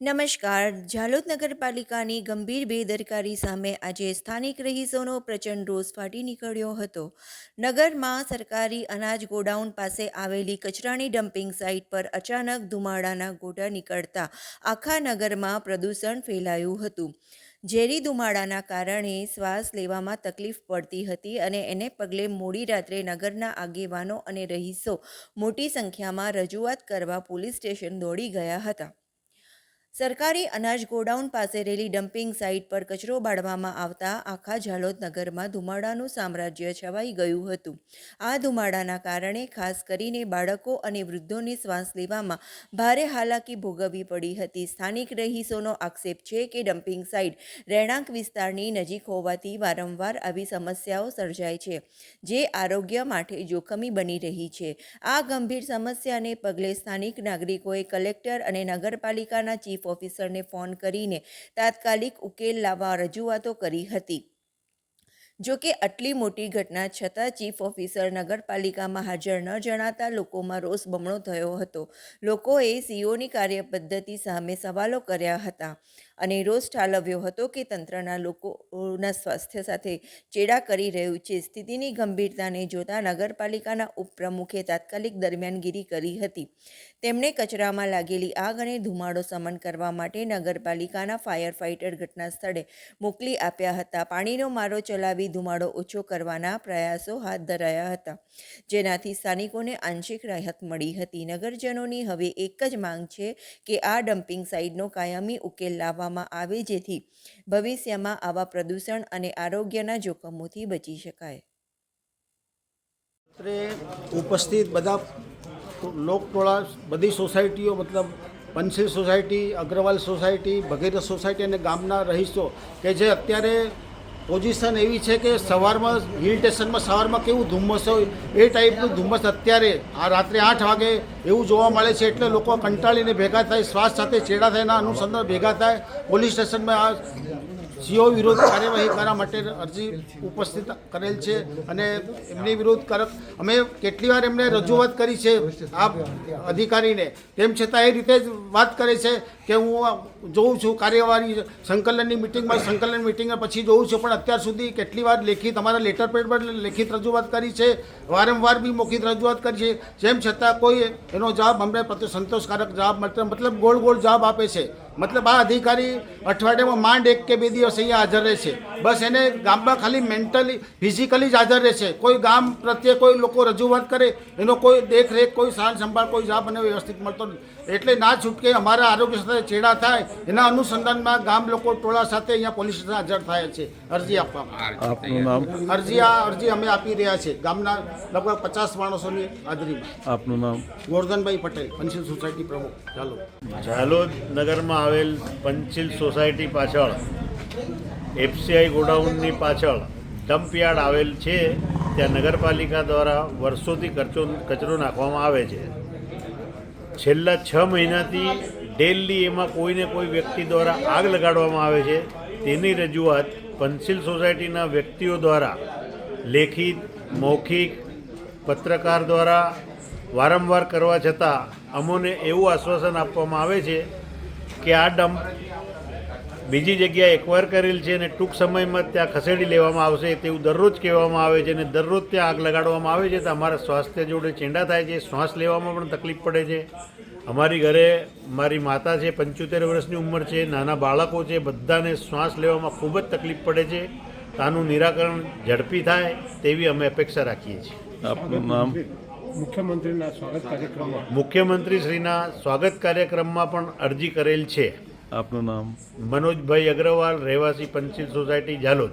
નમસ્કાર. ઝાલોદ નગરપાલિકાની ગંભીર બેદરકારી સામે આજે સ્થાનિક રહીશોનો પ્રચંડ રોષ ફાટી નીકળ્યો હતો. નગરમાં સરકારી અનાજ ગોડાઉન પાસે આવેલી કચરાની ડમ્પિંગ સાઇટ પર અચાનક ધુમાડાના ગોટા નીકળતા આખા નગરમાં પ્રદૂષણ ફેલાયું હતું. ઝેરી ધુમાડાના કારણે શ્વાસ લેવામાં તકલીફ પડતી હતી અને એને પગલે મોડી રાત્રે નગરના આગેવાનો અને રહીશો મોટી સંખ્યામાં રજૂઆત કરવા પોલીસ સ્ટેશન દોડી ગયા હતા. સરકારી અનાજ ગોડાઉન પાસે રહેલી ડમ્પિંગ સાઇટ પર કચરો બાળવામાં આવતા આખા ઝાલોદ નગરમાં ધુમાડાનું સામ્રાજ્ય છવાઈ ગયું હતું. આ ધુમાડાના કારણે ખાસ કરીને બાળકો અને વૃદ્ધોને શ્વાસ લેવામાં ભારે હાલાકી ભોગવવી પડી હતી. સ્થાનિક રહીશોનો આક્ષેપ છે કે ડમ્પિંગ સાઇટ રહેણાંક વિસ્તારની નજીક હોવાથી વારંવાર આવી સમસ્યાઓ સર્જાય છે, જે આરોગ્ય માટે જોખમી બની રહી છે. આ ગંભીર સમસ્યાને પગલે સ્થાનિક નાગરિકોએ કલેક્ટર અને નગરપાલિકાના ચીફ ઓફિસરને ફોન કરીને તાત્કાલિક ઉકેલ લાવવા રજૂઆતો કરી હતી. જો કે આટલી મોટી ઘટના છતાં ચીફ ઓફિસર નગરપાલિકામાં હાજર ન જણાતા લોકોમાં રોષ બમણો થયો હતો. લોકોએ સીઓની કાર્યપદ્ધતિ સામે સવાલો કર્યા હતા અને રોષ ઠાલવ્યો હતો કે તંત્રના લોકોના સ્વાસ્થ્ય સાથે ચેડા કરી રહ્યું છે. સ્થિતિની ગંભીરતાને જોતા નગરપાલિકાના ઉપપ્રમુખે તાત્કાલિક દરમિયાનગીરી કરી હતી. તેમણે કચરામાં લાગેલી આગ અને ધુમાડો શમન કરવા માટે નગરપાલિકાના ફાયર ફાઇટર ઘટના સ્થળે મોકલી આપ્યા હતા. પાણીનો મારો ચલાવી ધુમાડો ઓછો કરવાના પ્રયાસો હાથ ધરાયા હતા, જેનાથી સ્થાનિકોને આંશિક રાહત મળી હતી. નગરજનોની હવે એક જ માંગ છે કે આ ડમ્પિંગ સાઇટનો કાયમી ઉકેલ લાવવામાં આવે, જેથી ભવિષ્યમાં આવા પ્રદૂષણ અને આરોગ્યના જોખમોથી બચી શકાય. ઉપસ્થિત બધા લોકટોળા, બધી સોસાયટીઓ, મતલબ પંચશીલ સોસાયટી, અગ્રવાલ સોસાયટી, ભગીરથ સોસાયટી અને ગામના રહીશો કે જે અત્યારે પોઝિશન એવી છે કે સવારમાં હિલ સ્ટેશનમાં સવારમાં કેવું ધુમ્મસ હોય એ ટાઈપનું ધુમ્મસ અત્યારે આ રાત્રે 8 વાગે એવું જોવા મળે છે. એટલે લોકો કંટાળીને ભેગા થાય, શ્વાસ સાથે ચેડા થયાના અનુસંધાન ભેગા થાય, પોલીસ સ્ટેશનમાં આ સીઓ વિરુદ્ધ કાર્યવાહી કરવા માટે અરજી ઉપસ્થિત કરેલ છે અને એમની વિરુદ્ધ અમે કેટલી વાર એમને રજૂઆત કરી છે આ અધિકારીને, તેમ છતાં એ રીતે જ વાત કરે છે કે હું જોઉં છું કાર્યવાહી સંકલનની મિટિંગ પછી જોઉં છું, પણ અત્યાર સુધી કેટલી વાર લેખિત અમારા લેટર પેડ પર લેખિત રજૂઆત કરી છે, વારંવાર બી મૌખિક રજૂઆત કરી છે, જેમ છતાં કોઈ એનો જવાબ અમને પ્રત્યે સંતોષકારક જવાબ મતલબ ગોળ જવાબ આપે છે. મતલબ આ અધિકારી અઠવાડિયામાં માંડ 1 કે 2 દિવસ અહીંયા હાજર રહે છે. બસ એને ગામમાં ખાલી મેન્ટલી ફિઝિકલી જ હાજર રહે છે. કોઈ ગામ પ્રત્યે કોઈ લોકો રજૂઆત કરે એનો કોઈ દેખરેખ, કોઈ સાર સંભાળ, કોઈ જવાબ અને વ્યવસ્થિત મળતો નથી. એટલે ના છૂટકે અમારા આરોગ્ય સાથે ચેડા થાય એના અનુસંધાનમાં ગામ લોકો ટોળા સાથે અહીંયા પોલીસ સ્ટેશન હાજર થાય છે અરજી આપવામાં. અરજી અમે આપી રહ્યા છીએ ગામના લગભગ 50 માણસોની હાજરીમાં. આપનું નામ? ગોરધનભાઈ પટેલ, પંચશીલ સોસાયટી પ્રમુખ, ઝાલોદ નગરમાં આવેલ પંચશીલ સોસાયટી પાછળ એફસીઆઈ ગોડાઉનની પાછળ ડમ્પયાર્ડ આવેલ છે. ત્યાં નગરપાલિકા દ્વારા વર્ષોથી કચરો નાખવામાં આવે છે. છેલ્લા 6 મહિનાથી ડેલી એમાં કોઈને કોઈ વ્યક્તિ દ્વારા આગ લગાડવામાં આવે છે. તેની રજૂઆત પંચશીલ સોસાયટીના વ્યક્તિઓ દ્વારા લેખિત, મૌખિક, પત્રકાર દ્વારા વારંવાર કરવા છતાં અમોને એવું આશ્વાસન આપવામાં આવે છે કે આ ડમ્પ બીજી જગ્યાએ એક્વાયર કરેલ છે અને ટૂંક સમયમાં ત્યાં ખસેડી લેવામાં આવશે, તેવું દરરોજ કહેવામાં આવે છે અને દરરોજ ત્યાં આગ લગાડવામાં આવે છે. તો અમારા સ્વાસ્થ્ય જોડે ચેંડા થાય છે, શ્વાસ લેવામાં પણ તકલીફ પડે છે. અમારી ઘરે મારી માતા છે, 75 વર્ષની ઉંમર છે, નાના બાળકો છે, બધાને શ્વાસ લેવામાં ખૂબ જ તકલીફ પડે છે. આનું નિરાકરણ ઝડપી થાય તેવી અમે અપેક્ષા રાખીએ છીએ. આપનું નામ? મુખ્યમંત્રીશ્રીના સ્વાગત કાર્યક્રમમાં પણ અરજી કરેલ છે. આપનું નામ? મનોજભાઈ અગ્રવાલ, રહેવાસી પંચશીલ સોસાયટી, ઝાલોદ.